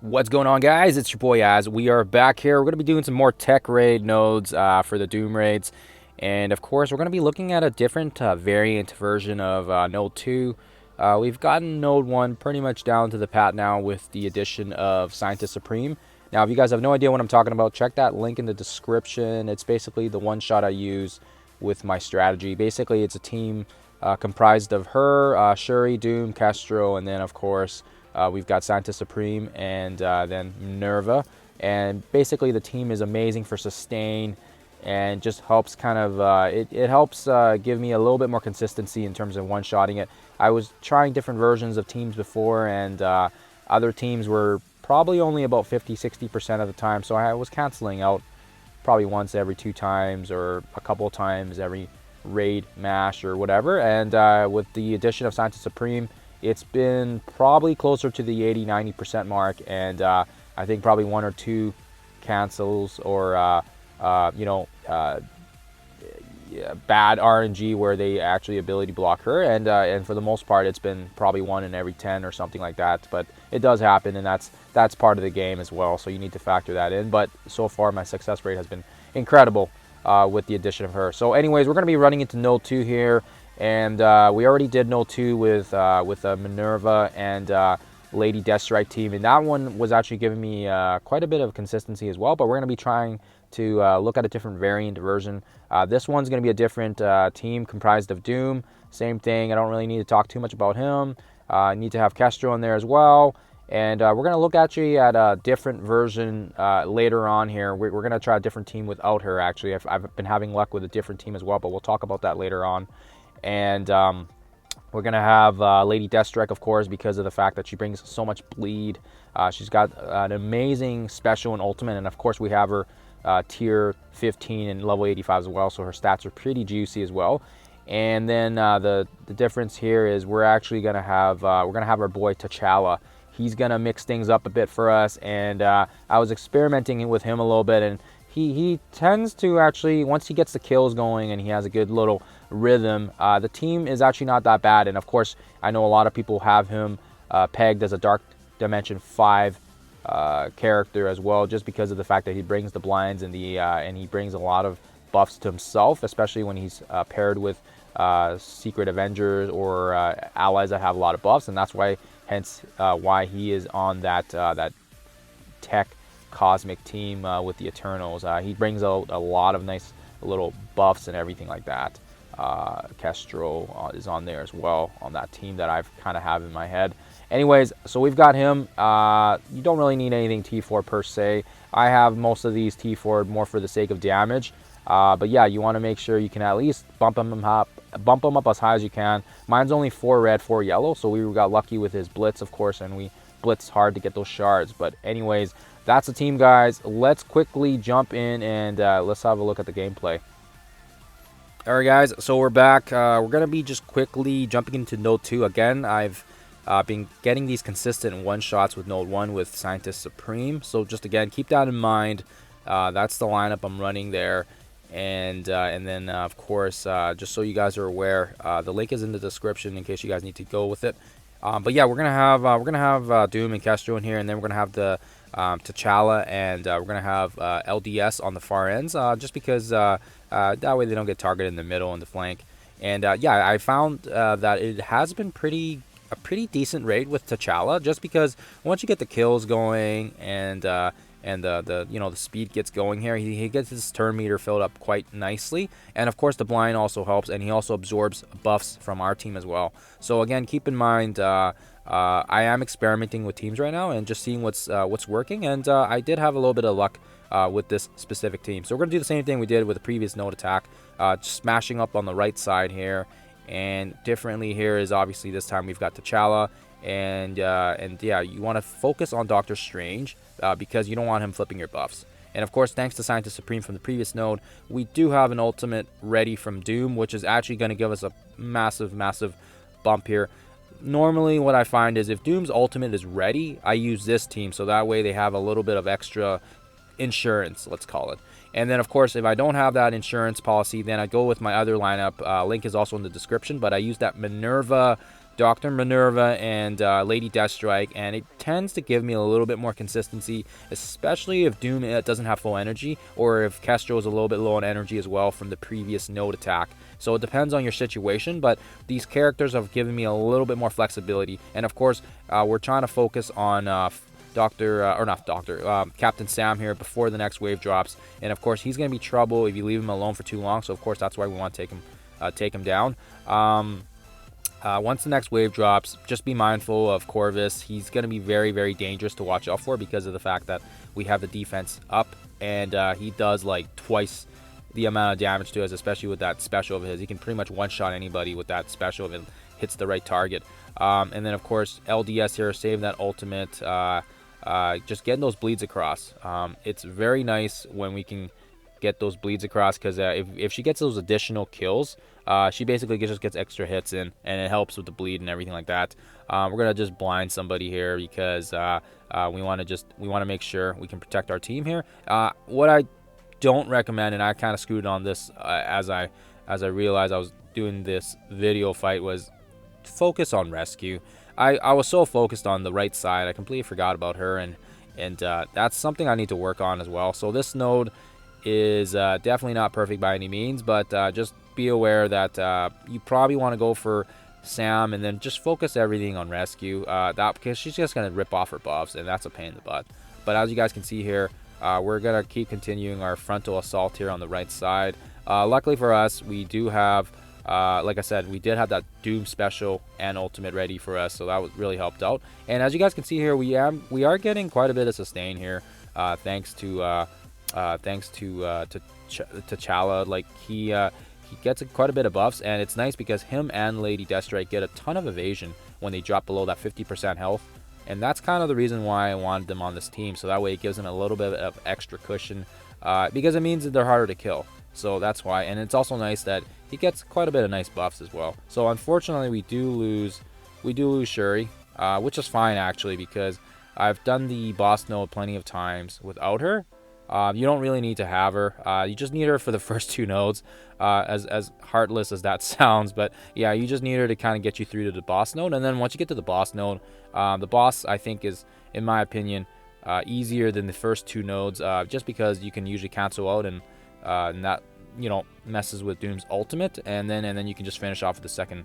What's going on, guys? It's your boy Az. We are back here. We're going to be doing some more tech raid nodes for the Doom raids. And of course, we're going to be looking at a different variant version of Node 2. We've gotten Node 1 pretty much down to the pat now with the addition of Scientist Supreme. Now, if you guys have no idea what I'm talking about, check that link in the description. It's basically the one shot I use with my strategy. Basically, it's a team comprised of her, Shuri, Doom, Kestrel, and then, of course, we've got Scientist Supreme and then Minerva. And basically the team is amazing for sustain and just helps kind of, it helps give me a little bit more consistency in terms of one-shotting it. I was trying different versions of teams before, and other teams were probably only about 50-60% of the time, so I was canceling out probably once every 2 times or a couple of times every raid mash or whatever. And with the addition of Scientist Supreme, it's been probably closer to the 80-90% mark, and I think probably 1 or 2 cancels or bad RNG where they actually ability block her, and for the most part it's been probably 1 in every 10 or something like that. But it does happen, and that's part of the game as well, so you need to factor that in. But so far my success rate has been incredible with the addition of her. So anyways, we're going to be running into Node 2 here. And we already did Node 2 with Minerva and Lady Deathstrike team, and that one was actually giving me quite a bit of consistency as well. But we're going to be trying to look at a different variant version. This one's going to be a different team comprised of Doom. Same thing. I don't really need to talk too much about him. I need to have Kestrel in there as well. And we're going to look actually at a different version later on here. We're going to try a different team without her, actually. I've been having luck with a different team as well, but we'll talk about that later on. And we're going to have Lady Deathstrike, of course, because of the fact that she brings so much bleed. She's got an amazing special and ultimate, and of course we have her tier 15 and level 85 as well, so her stats are pretty juicy as well. And then the difference here is we're actually going to have our boy T'Challa. He's going to mix things up a bit for us, and I was experimenting with him a little bit, and he tends to actually, once he gets the kills going and he has a good little rhythm, the team is actually not that bad. And of course, I know a lot of people have him pegged as a Dark Dimension 5 character as well, just because of the fact that he brings the blinds and and he brings a lot of buffs to himself, especially when he's paired with Secret Avengers or allies that have a lot of buffs. And that's why, hence why he is on that tech cosmic team with the Eternals. He brings out a lot of nice little buffs and everything like that. Kestrel is on there as well on that team that I've kind of have in my head. Anyways, so we've got him. You don't really need anything T4 per se. I have most of these T4 more for the sake of damage. But yeah, you want to make sure you can at least bump him up as high as you can. Mine's only 4 red, 4 yellow, so we got lucky with his blitz, of course, and we blitzed hard to get those shards. But anyways, that's the team, guys. Let's quickly jump in and let's have a look at the gameplay. Alright, guys, so we're back. We're going to be just quickly jumping into Node 2. Again, I've been getting these consistent one-shots with Node 1 with Scientist Supreme. So just, again, keep that in mind. That's the lineup I'm running there. And then, of course, just so you guys are aware, the link is in the description in case you guys need to go with it. But yeah, we're gonna have Doom and Kestrel in here, and then we're gonna have the T'Challa, and we're gonna have LDS on the far ends, just because that way they don't get targeted in the middle and the flank. And yeah, I found that it has been a pretty decent raid with T'Challa, just because once you get the kills going and the the speed gets going here, he gets his turn meter filled up quite nicely. And of course the blind also helps, and he also absorbs buffs from our team as well. So again, keep in mind, I am experimenting with teams right now and just seeing what's working, and I did have a little bit of luck with this specific team. So we're going to do the same thing we did with the previous node attack, just smashing up on the right side here. And differently here is obviously this time we've got T'Challa, and yeah, you want to focus on Doctor Strange because you don't want him flipping your buffs. And of course, thanks to Scientist Supreme from the previous node, we do have an ultimate ready from Doom, which is actually going to give us a massive bump here. Normally what I find is if Doom's ultimate is ready, I use this team, so that way they have a little bit of extra insurance, let's call it. And then of course, if I don't have that insurance policy, then I go with my other lineup. Link is also in the description, but I use that Minerva Dr. Minerva and Lady Deathstrike, and it tends to give me a little bit more consistency, especially if Doom doesn't have full energy, or if Kestro is a little bit low on energy as well from the previous node attack. So it depends on your situation, but these characters have given me a little bit more flexibility. And of course, we're trying to focus on Captain Sam here before the next wave drops. And of course, he's going to be trouble if you leave him alone for too long. So of course, that's why we want to take him down. Once the next wave drops, just be mindful of Corvus. He's going to be very, very dangerous to watch out for because of the fact that we have the defense up, and he does like twice the amount of damage to us, especially with that special of his. He can pretty much one-shot anybody with that special if it hits the right target. And then, of course, LDS here, save that ultimate, just getting those bleeds across. It's very nice when we can get those bleeds across, because if she gets those additional kills, she basically just gets extra hits in, and it helps with the bleed and everything like that. We're gonna just blind somebody here because we want to make sure we can protect our team here. What I don't recommend, and I kind of screwed on this as I realized I was doing this video fight, was focus on rescue. I was so focused on the right side, I completely forgot about her, and that's something I need to work on as well. So this node is definitely not perfect by any means, but just be aware that you probably want to go for Sam and then just focus everything on rescue, because she's just going to rip off her buffs, and that's a pain in the butt. But as you guys can see here, we're going to keep continuing our frontal assault here on the right side. Luckily for us, we do have, like I said, we did have that Doom special and ultimate ready for us, so that really helped out. And as you guys can see here, we are getting quite a bit of sustain here, thanks to T'Challa. Like he gets quite a bit of buffs, and it's nice because him and Lady Deathstrike get a ton of evasion when they drop below that 50% health, and that's kind of the reason why I wanted them on this team. So that way it gives them a little bit of extra cushion, because it means that they're harder to kill. So that's why, and it's also nice that he gets quite a bit of nice buffs as well. So unfortunately, we do lose Shuri, which is fine actually, because I've done the boss node plenty of times without her. You don't really need to have her. You just need her for the first two nodes, as heartless as that sounds. But yeah, you just need her to kind of get you through to the boss node. And then once you get to the boss node, the boss, I think, is, in my opinion, easier than the first two nodes, just because you can usually cancel out and that, messes with Doom's ultimate. And then you can just finish off with the second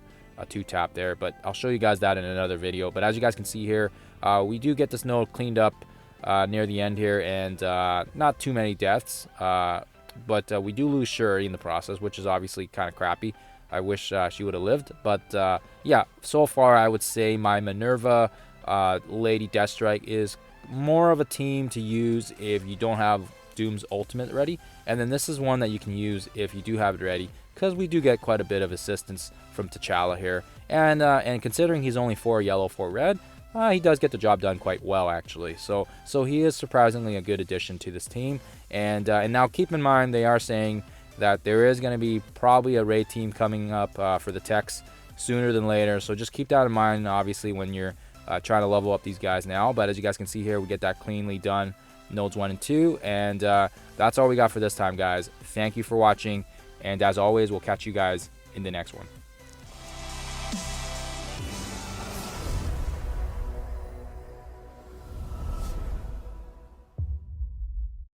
two tap there. But I'll show you guys that in another video. But as you guys can see here, we do get this node cleaned up near the end here, and not too many deaths, but we do lose Shuri in the process, which is obviously kind of crappy. I wish she would have lived, but yeah, so far I would say my Minerva, Lady Deathstrike is more of a team to use if you don't have Doom's ultimate ready, and then this is one that you can use if you do have it ready, because we do get quite a bit of assistance from T'Challa here, and considering he's only 4 yellow, 4 red, he does get the job done quite well, actually. So he is surprisingly a good addition to this team. And now keep in mind, they are saying that there is going to be probably a raid team coming up for the techs sooner than later. So just keep that in mind, obviously, when you're trying to level up these guys now. But as you guys can see here, we get that cleanly done, nodes 1 and 2. And that's all we got for this time, guys. Thank you for watching. And as always, we'll catch you guys in the next one.